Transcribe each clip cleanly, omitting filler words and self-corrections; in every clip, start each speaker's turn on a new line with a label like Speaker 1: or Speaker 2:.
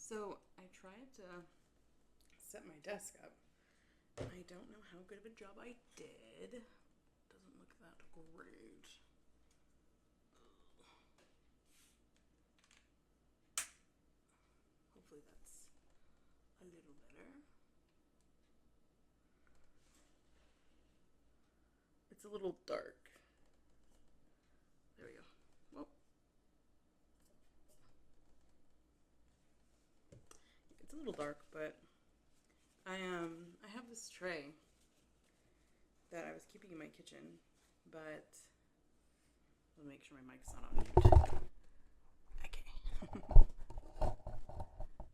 Speaker 1: So I tried to set my desk up. I don't know how good of a job I did. Doesn't look that great. Hopefully that's a little better. It's a little dark. There we go. Well, it's a little dark, but I have this tray that I was keeping in my kitchen, but let me make sure my mic's not on mute. Okay.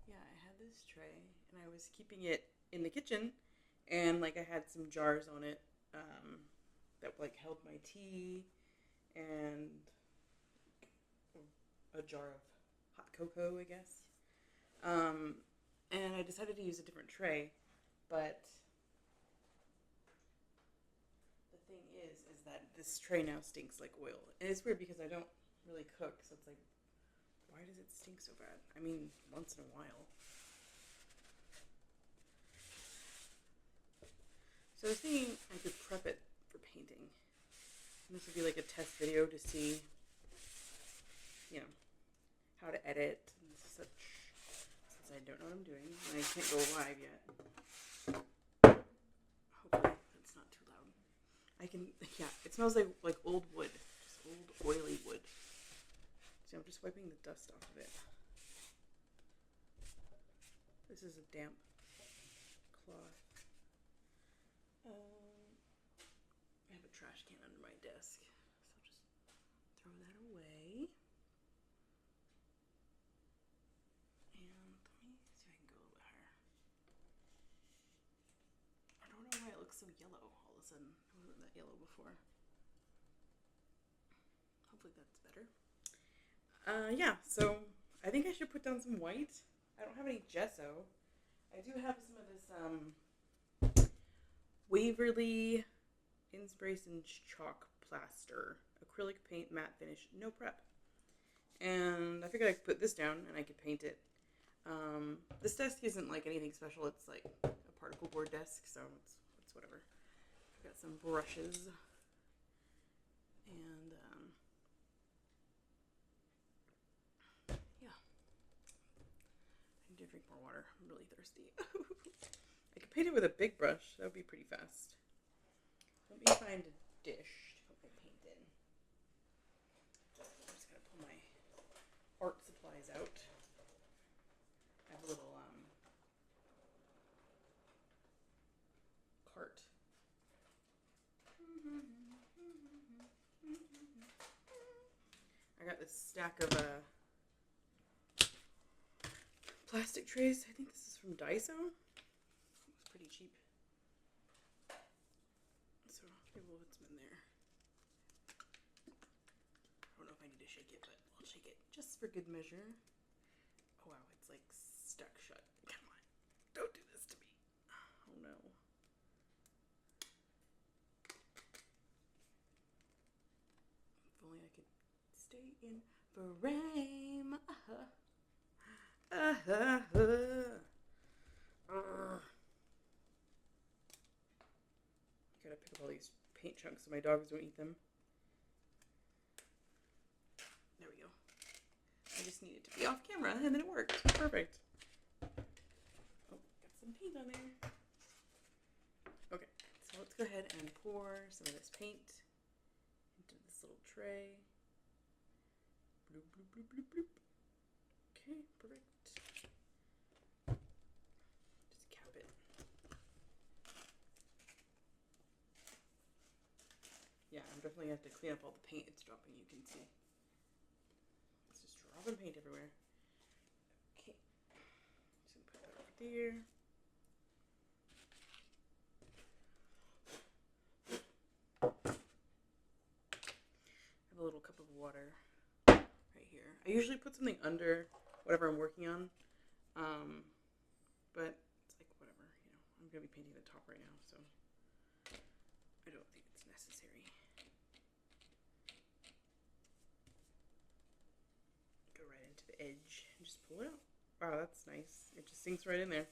Speaker 1: Yeah, I had this tray and I was keeping it in the kitchen, and like I had some jars on it that like held my tea and a jar of hot cocoa, I guess. And I decided to use a different tray, but the thing is that this tray now stinks like oil. And it's weird because I don't really cook, so it's like, why does it stink so bad? I mean, once in a while. So I was thinking I could prep it for painting. And this would be like a test video to see, you know, how to edit and such, since I don't know what I'm doing and I can't go live yet. Hopefully that's not too loud. Yeah, it smells like old wood, just old oily wood. So I'm just wiping the dust off of it. This is a damp cloth. I have a trash can under my desk, so just throw that away. And let me see if I can go a little bit higher. I don't know why it looks so yellow all of a sudden. It wasn't that yellow before. Hopefully that's better. Yeah, so I think I should put down some white. I don't have any gesso. I do have some of this Waverly Inspiration Chalk Plaster acrylic paint matte finish, no prep. And I figured I could put this down and I could paint it. This desk isn't like anything special. It's like a particle board desk, so it's whatever. I've got some brushes and yeah. I need to drink more water. I'm really thirsty. I could paint it with a big brush. That would be pretty fast. Let me find a dish to put my paint in. I'm just gonna pull my art supplies out. I have a little cart. I got this stack of plastic trays. I think this is from Daiso. It's pretty cheap. So maybe we'll put some in there. I don't know if I need to shake it, but I'll shake it just for good measure. Oh wow, it's like stuck shut. Come on, don't do this to me. Oh no. If only I could stay in frame. Gotta pick up all these paint chunks so my dogs don't eat them. There we go. I just need it to be off camera and then it worked. Perfect. Oh, got some paint on there. Okay, so let's go ahead and pour some of this paint into this little tray. Bloop, bloop, bloop, bloop, bloop. Okay, perfect. Just cap it. Yeah, I'm definitely going to have to clean up all the paint it's dropping, you can see. It's just dropping paint everywhere. Okay. Just going to put that over there. I have a little cup of water right here. I usually put something under whatever I'm working on, but it's like whatever, you know. I'm going to be painting the top right now, so I don't think it's necessary. Go right into the edge and just pull it out. Wow, that's nice. It just sinks right in there.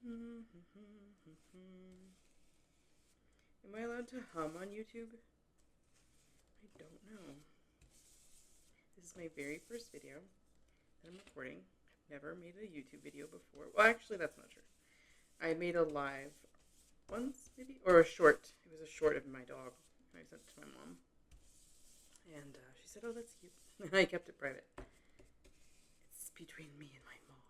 Speaker 1: Am I allowed to hum on YouTube? I don't know. This is my very first video that I'm recording. I've never made a YouTube video before. Well, actually, that's not true. I made a live once, maybe? Or a short. It was a short of my dog. I sent it to my mom. And she said, oh, that's cute. And I kept it private. It's between me and my mom.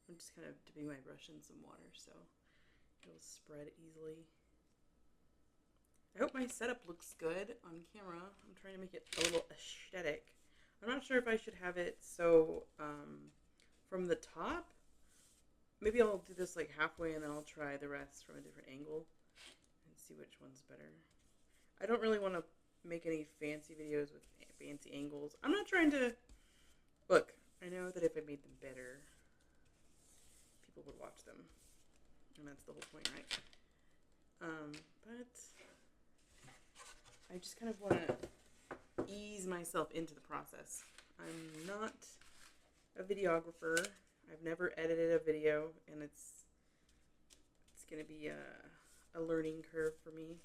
Speaker 1: I'm just kind of dipping my brush in some water so it'll spread easily. I hope my setup looks good on camera. I'm trying to make it a little aesthetic. I'm not sure if I should have it so from the top. Maybe I'll do this like halfway and then I'll try the rest from a different angle and see which one's better. I don't really want to make any fancy videos with fancy angles. I'm not trying to... Look, I know that if I made them better, people would watch them. And that's the whole point, right? But I just kind of want to ease myself into the process. I'm not a videographer. I've never edited a video, and it's going to be a learning curve for me.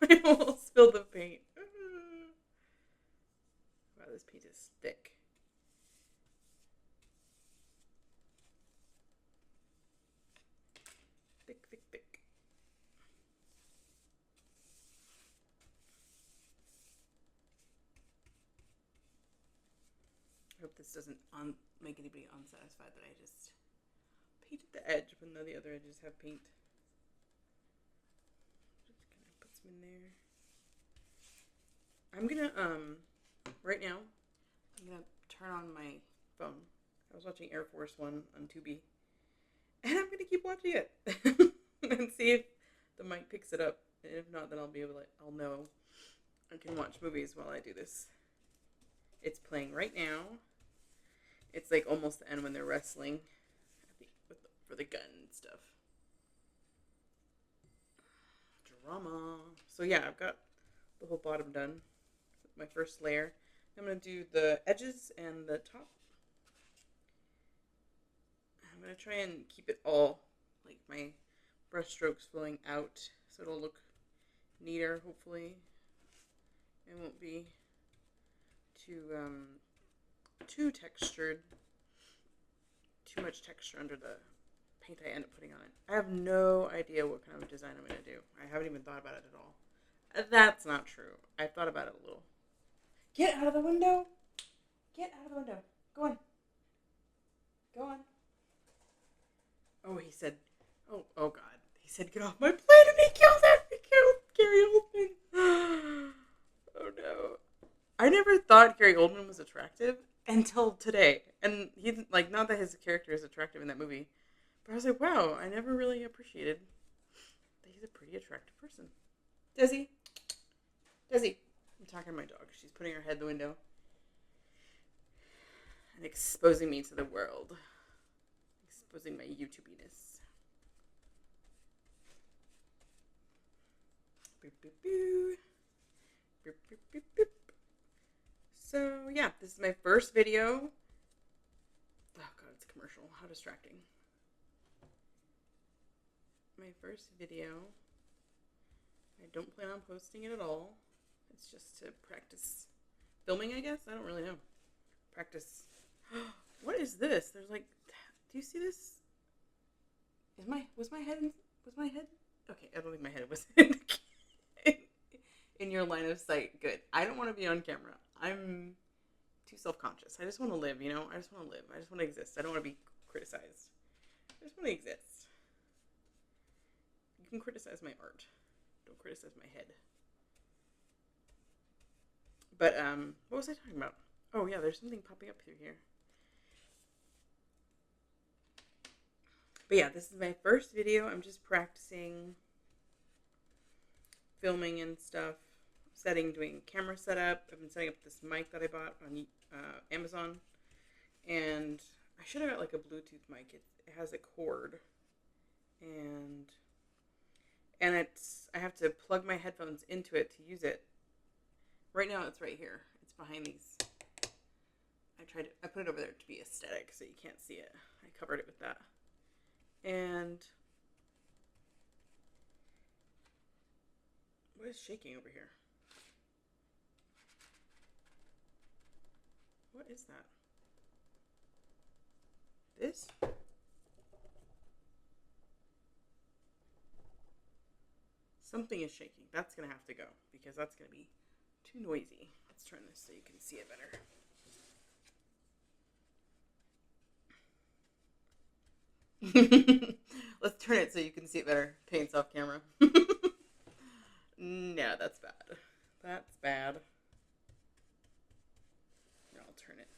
Speaker 1: I almost spilled the paint. Wow, this paint is thick. Thick, thick, thick. I hope this doesn't make anybody unsatisfied that I just painted the edge when the other edges have paint. Just gonna put some in there. I'm gonna right now I'm gonna turn on my phone. I was watching Air Force One on Tubi, and I'm gonna keep watching it and see if the mic picks it up. And if not, then I'll know I can watch movies while I do this. It's playing right now. It's like almost the end when they're wrestling for the gun and stuff. Drama. So yeah, I've got the whole bottom done. My first layer. I'm going to do the edges and the top. I'm going to try and keep it all, like my brush strokes flowing out, so it'll look neater, hopefully. It won't be too textured, too much texture under the paint I end up putting on it. I have no idea what kind of design I'm going to do. I haven't even thought about it at all. That's not true. I've thought about it a little. Get out of the window! Get out of the window. Go on. Go on. Oh, he said, oh God. He said, get off my plane, and he killed him! He killed Gary Oldman. Oh no. I never thought Gary Oldman was attractive until today. And he, like, not that his character is attractive in that movie, but I was like, wow, I never really appreciated that he's a pretty attractive person. Desi? I'm talking to my dog. She's putting her head in the window and exposing me to the world. Exposing my YouTubiness. Boop, boop, boo. Boop, boop, boop, boop. So, yeah, this is my first video. Oh, God, it's a commercial. How distracting. My first video. I don't plan on posting it at all. It's just to practice filming, I guess. I don't really know. Practice. What is this? There's like, do you see this? Was my head? Okay, I don't think my head was in your line of sight. Good. I don't want to be on camera. I'm too self-conscious. I just want to live, you know? I just want to live. I just want to exist. I don't want to be criticized. I just want to exist. You can criticize my art. Don't criticize my head. But, what was I talking about? Oh, yeah, there's something popping up through here. But yeah, this is my first video. I'm just practicing filming and stuff. Doing camera setup. I've been setting up this mic that I bought on Amazon. And I should have got like a Bluetooth mic. It has a cord. And and I have to plug my headphones into it to use it. Right now it's right here. It's behind these. I put it over there to be aesthetic so you can't see it. I covered it with that. And what is shaking over here? What is that? This? Something is shaking. That's going to have to go because that's going to be too noisy. Let's turn this so you can see it better. Let's turn it so you can see it better. Paint's off camera. No, that's bad. That's bad. Here, I'll turn it.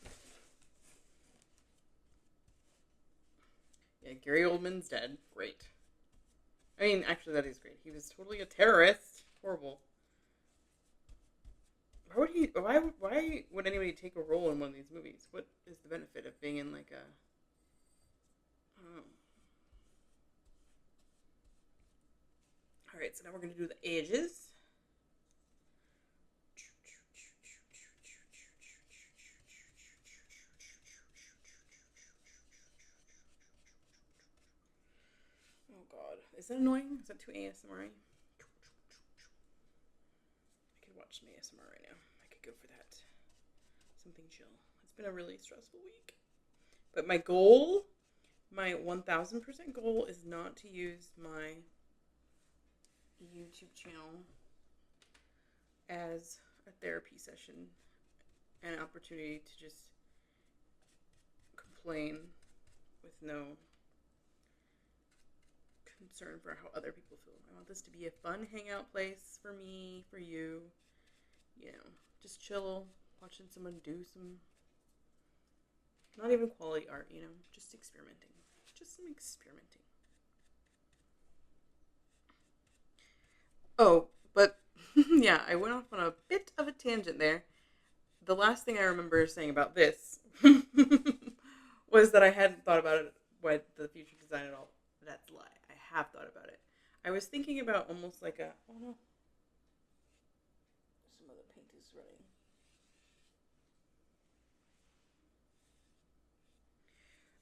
Speaker 1: Yeah, Gary Oldman's dead. Great. I mean, actually, that is great. He was totally a terrorist. Horrible. Why would anybody take a role in one of these movies? What is the benefit of being in like a... I don't know. Alright, so now we're going to do the edges. Oh god. Is that annoying? Is that too ASMR-y? I could watch some ASMR right now. I could go for that. Something chill. It's been a really stressful week. But my goal, my 1000% goal is not to use my YouTube channel as a therapy session and an opportunity to just complain with no concern for how other people feel. I want this to be a fun hangout place for me, for you, just chill, watching someone do some, not even quality art, just experimenting. Just some experimenting. Oh, but yeah, I went off on a bit of a tangent there. The last thing I remember saying about this was that I hadn't thought about it, what the future design at all. That's a lie. I have thought about it. I was thinking about almost like a, oh no, some of the paint is running.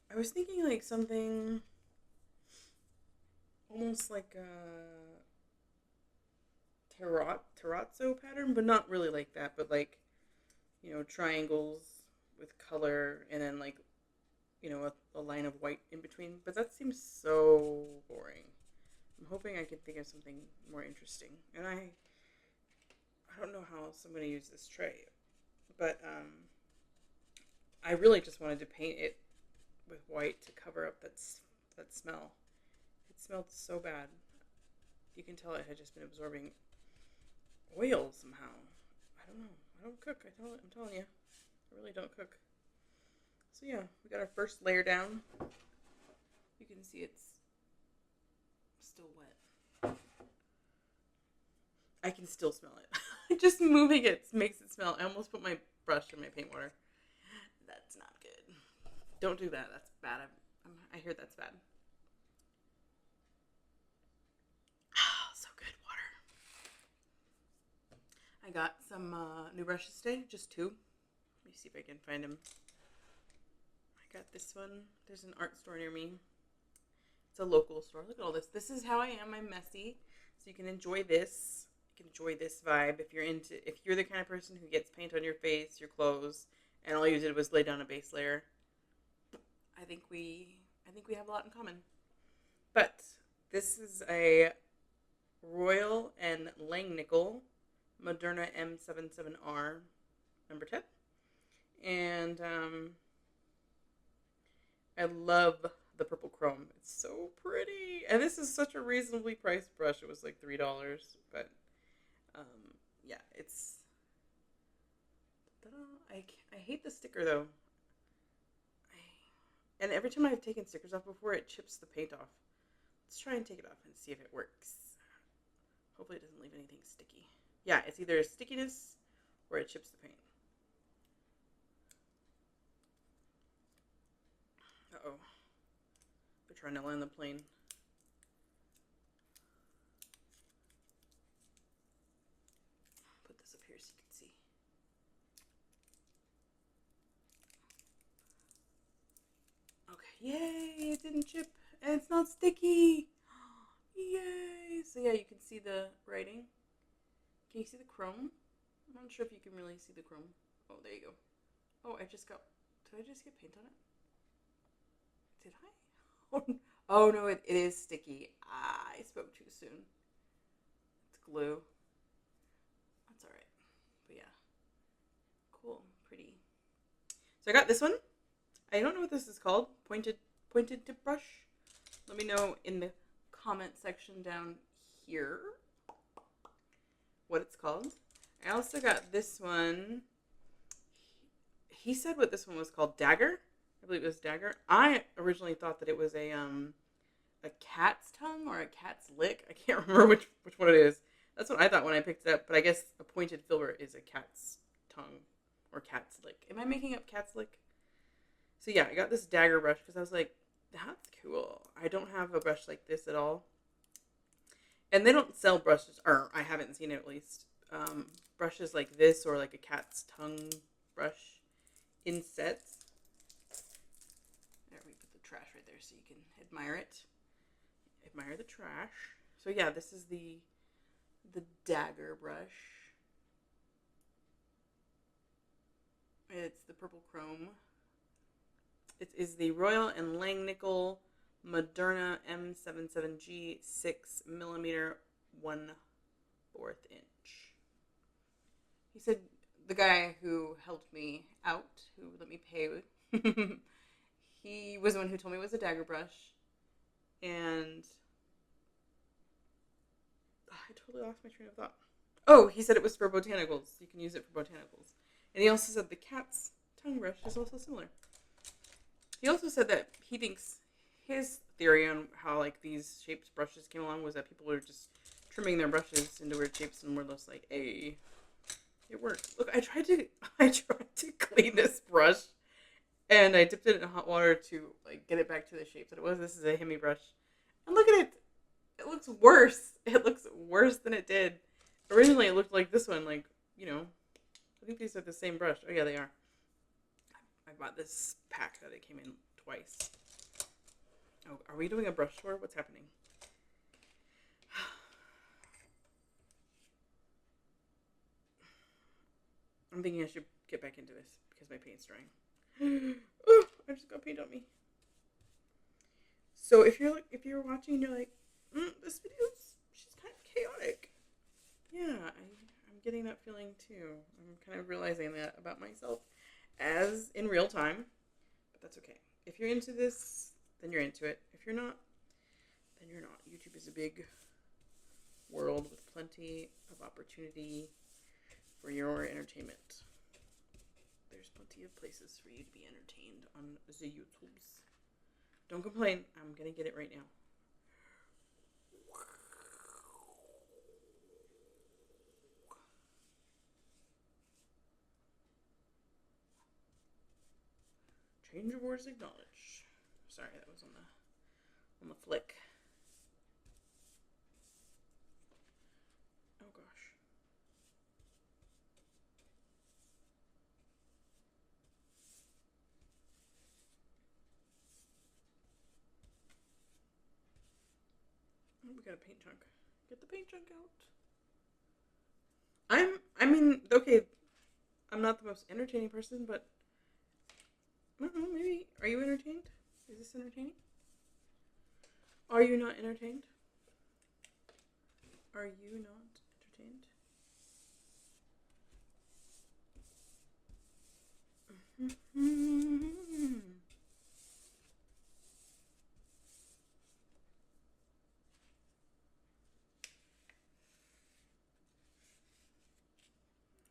Speaker 1: I was thinking like something almost like a terrazzo pattern, but not really like that, but like, triangles with color and then like, a line of white in between. But that seems so boring. I'm hoping I can think of something more interesting. And I don't know how else I'm going to use this tray, but I really just wanted to paint it with white to cover up that smell. It smelled so bad. You can tell it had just been absorbing oil somehow. I don't know. I don't cook. I'm telling you. I really don't cook. So yeah, we got our first layer down. You can see it's still wet. I can still smell it. Just moving it makes it smell. I almost put my brush in my paint water. That's not good. Don't do that. That's bad. I hear that's bad. So good water. I got some new brushes today. Just 2. Let me see if I can find them. I got this one. There's an art store near me. It's a local store. Look at all this. This is how I am. I'm messy. So you can enjoy this. You can enjoy this vibe if you're the kind of person who gets paint on your face, your clothes, and all you did was lay down a base layer. I think we have a lot in common. But this is a Royal and Langnickel Moderna M77R number 10. And I love the purple chrome. It's so pretty. And this is such a reasonably priced brush. It was like $3. But yeah, it's... I hate the sticker though. And every time I've taken stickers off before, it chips the paint off. Let's try and take it off and see if it works. Hopefully it doesn't leave anything sticky. Yeah, it's either stickiness or it chips the paint. Uh-oh. We're trying to land the plane. here so you can see. Okay, yay, it didn't chip, and it's not sticky. Yay! So yeah, you can see the writing. Can you see the chrome? I'm not sure if you can really see the chrome. Oh, there you go. Oh, did I just get paint on it? Did I? Oh no, it is sticky. I spoke too soon. It's glue. That's alright. But yeah. Cool. Pretty. So I got this one. I don't know what this is called. Pointed tip brush. Let me know in the comment section down here what it's called. I also got this one. He said what this one was called, Dagger. I believe it was Dagger. I originally thought that it was a cat's tongue or a cat's lick. I can't remember which one it is. That's what I thought when I picked it up. But I guess a pointed filbert is a cat's tongue or cat's lick. Am I making up cat's lick? So yeah, I got this Dagger brush because I was like, that's cool. I don't have a brush like this at all. And they don't sell brushes, or I haven't seen it at least, brushes like this or like a cat's tongue brush in sets. There, we put the trash right there so you can admire it. Admire the trash. So yeah, this is the Dagger brush. It's the purple chrome. It is the Royal and Langnickel Moderna M77G 6mm 1/4 inch. He said the guy who helped me out, who let me pay, he was the one who told me it was a Dagger brush. And I totally lost my train of thought. Oh, he said it was for botanicals. You can use it for botanicals. And he also said the cat's tongue brush is also similar. He also said that he thinks his theory on how like these shaped brushes came along was that people were just trimming their brushes into weird shapes and were just like, hey, it worked. Look, I tried to clean this brush and I dipped it in hot water to like get it back to the shape that it was. This is a Hemi brush. And look at it. It looks worse. It looks worse than it did. Originally it looked like this one, like, you know, I think these are the same brush. Oh yeah, they are. I bought this pack that it came in twice. Oh, are we doing a brush tour? What's happening? I'm thinking I should get back into this because my paint's drying. Oh, I just got paint on me. So if you're watching and you're like, this she's kind of chaotic. Yeah, I'm getting that feeling too. I'm kind of realizing that about myself as in real time, but that's okay. If you're into this, then you're into it. If you're not, then you're not. YouTube is a big world with plenty of opportunity for your entertainment. There's plenty of places for you to be entertained on the YouTubes. Don't complain. I'm gonna get it right now. Change of words acknowledged. Sorry, that was on the flick. Oh gosh. Oh, we got a paint chunk. Get the paint chunk out. Okay, I'm not the most entertaining person, but I don't know, maybe, are you entertained? Is this entertaining? Are you not entertained? Are you not entertained?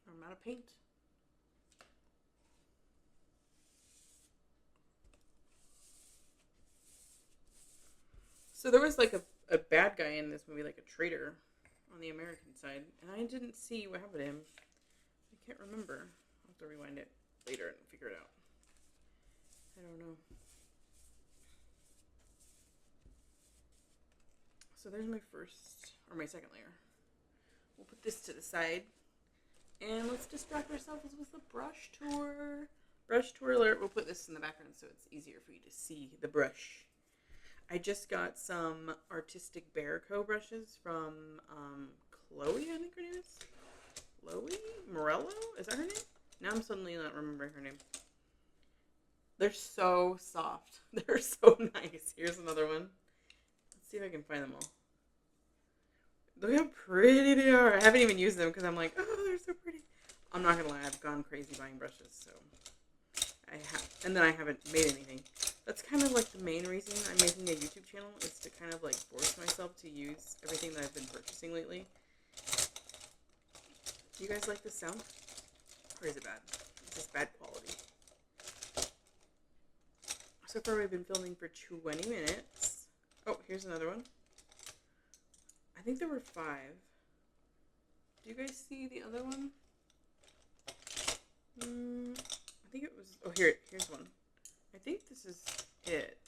Speaker 1: I'm out of paint. So there was like a bad guy in this movie, like a traitor on the American side, and I didn't see what happened to him. I can't remember. I'll have to rewind it later and figure it out. I don't know. So there's my second layer. We'll put this to the side. And let's distract ourselves with the brush tour. Brush tour alert. We'll put this in the background so it's easier for you to see the brush. I just got some Artistic Bear Co. brushes from Chloe, I think her name is. Chloe Morello? Is that her name? Now I'm suddenly not remembering her name. They're so soft. They're so nice. Here's another one. Let's see if I can find them all. Look how pretty they are. I haven't even used them because I'm like, oh, they're so pretty. I'm not going to lie. I've gone crazy buying brushes, so and then I haven't made anything. That's kind of like the main reason I'm making a YouTube channel is to kind of like force myself to use everything that I've been purchasing lately. Do you guys like this sound? Or is it bad? It's just bad quality. So far we've been filming for 20 minutes. Oh, here's another one. I think there were 5. Do you guys see the other one? I think it was... Oh, here's one. I think this is it.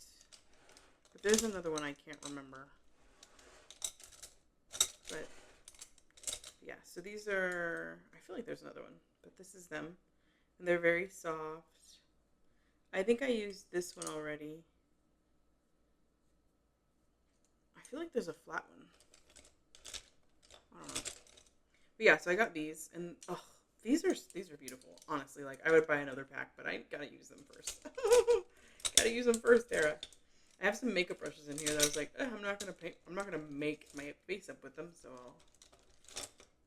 Speaker 1: But there's another one I can't remember. But, yeah. So these are... I feel like there's another one. But this is them. And they're very soft. I think I used this one already. I feel like there's a flat one. I don't know. But yeah, so I got these. And, oh, these are beautiful. Honestly, like, I would buy another pack, but I gotta use them first. Gotta use them first, Tara. I have some makeup brushes in here that I was like, I'm not gonna make my face up with them, so I'll,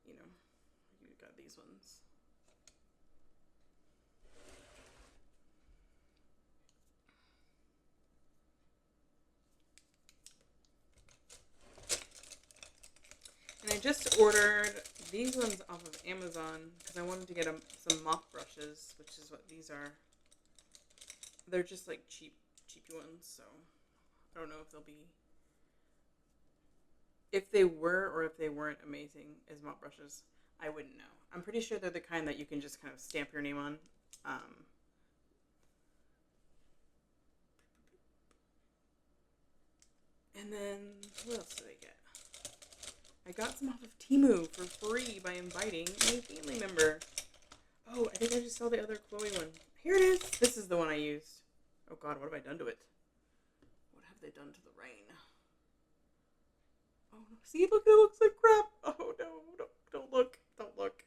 Speaker 1: you got these ones. And I just ordered these ones off of Amazon because I wanted to get some mop brushes, which is what these are. They're just like cheapy ones, so I don't know if they'll be... If they were or if they weren't amazing as mop brushes, I wouldn't know. I'm pretty sure they're the kind that you can just kind of stamp your name on. And then, what else did I get? I got some off of Temu for free by inviting a family member. Oh, I think I just saw the other Chloe one. Here it is. This is the one I used. Oh God, what have I done to it? What have they done to the rain? Oh no, see, look, it looks like crap. Oh no, don't look. Don't look.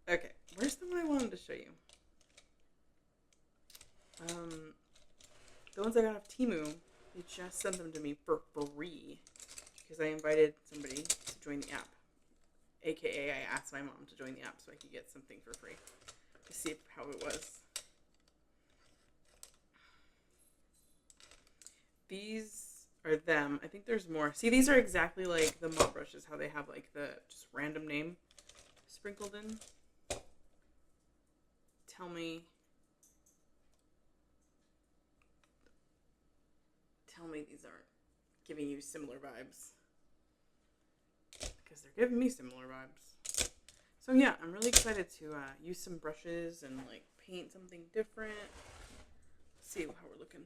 Speaker 1: Okay, where's the one I wanted to show you? The ones I got off Temu, they just sent them to me for free. Because I invited somebody to join the app. AKA, I asked my mom to join the app so I could get something for free. To see how it was. These are them. I think there's more. See, these are exactly like the mop brushes. How they have like the just random name sprinkled in. Tell me these aren't giving you similar vibes. Because they're giving me similar vibes. So yeah, I'm really excited to use some brushes and like paint something different. Let's see how we're looking.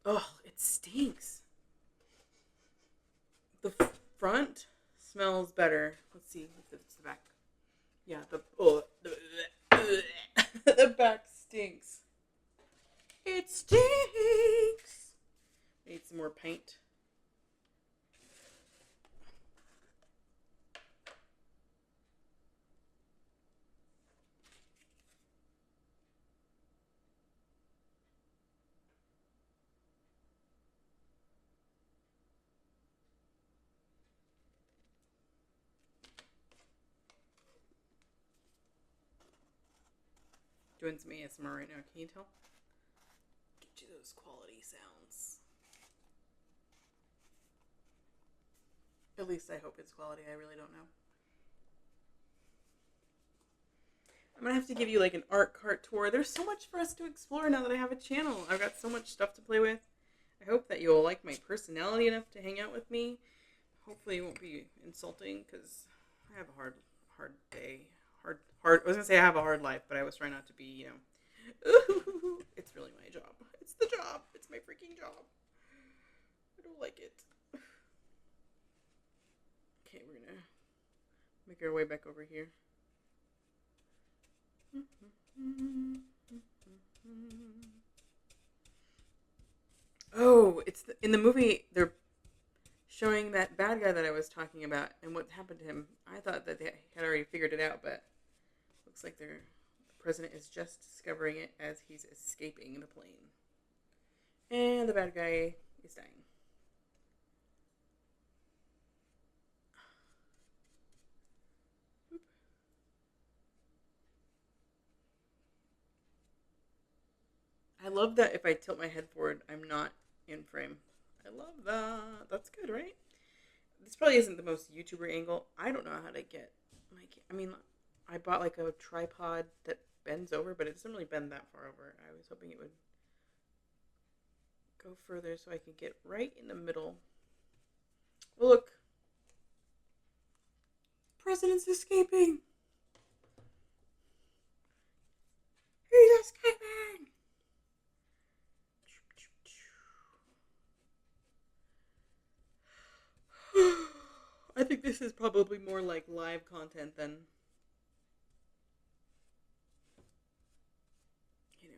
Speaker 1: Oh, it stinks. The front smells better. Let's see if it's the back. Yeah, the back stinks. It stinks. I need some more paint. Doing some ASMR right now. Can you tell? Get you those quality sounds. At least I hope it's quality. I really don't know. I'm going to have to give you like an art cart tour. There's so much for us to explore now that I have a channel. I've got so much stuff to play with. I hope that you'll like my personality enough to hang out with me. Hopefully it won't be insulting because I have a hard day. I was going to say I have a hard life, but I was trying not to be, it's really my job. It's the job. It's my freaking job. I don't like it. Okay, we're going to Make our way back over here. Oh, it's in the movie. They're showing that bad guy that I was talking about and what happened to him. I thought that they had already figured it out, but looks like the president is just discovering it as he's escaping the plane. And the bad guy is dying. I love that if I tilt my head forward, I'm not in frame. I love that. That's good, right? This probably isn't the most YouTuber angle. I don't know how to get I mean, I bought like a tripod that bends over, but it doesn't really bend that far over. I was hoping it would go further so I could get right in the middle. Oh, look. President's escaping. He's escaping. I think this is probably more like live content than, you know.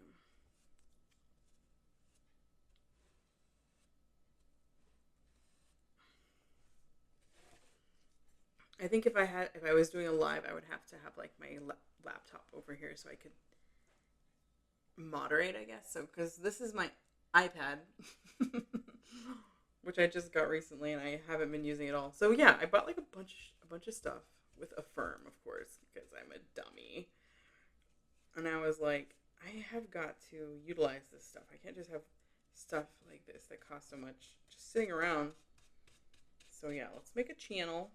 Speaker 1: I think if I was doing a live, I would have to have like my laptop over here so I could moderate, I guess. So because this is my iPad, which I just got recently, and I haven't been using it all. So yeah, I bought like a bunch of stuff with Affirm, of course, because I'm a dummy. And I was like, I have got to utilize this stuff. I can't just have stuff like this that costs so much just sitting around. So yeah, let's make a channel.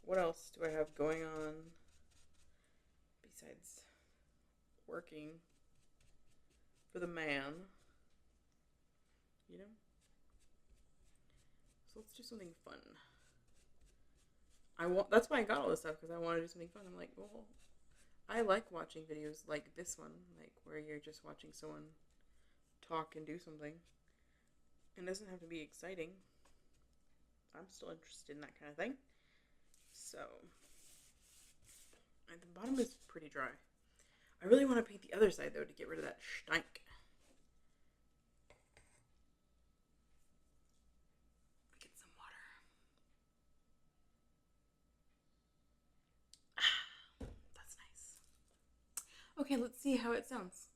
Speaker 1: What else do I have going on besides working for the man? You know? So let's do something fun. That's why I got all this stuff, because I want to do something fun. I'm like, well, I like watching videos like this one, like where you're just watching someone talk and do something. It doesn't have to be exciting. I'm still interested in that kind of thing. So, and the bottom is pretty dry. I really want to paint the other side, though, to get rid of that stank. Get some water. That's nice. Okay, let's see how it sounds.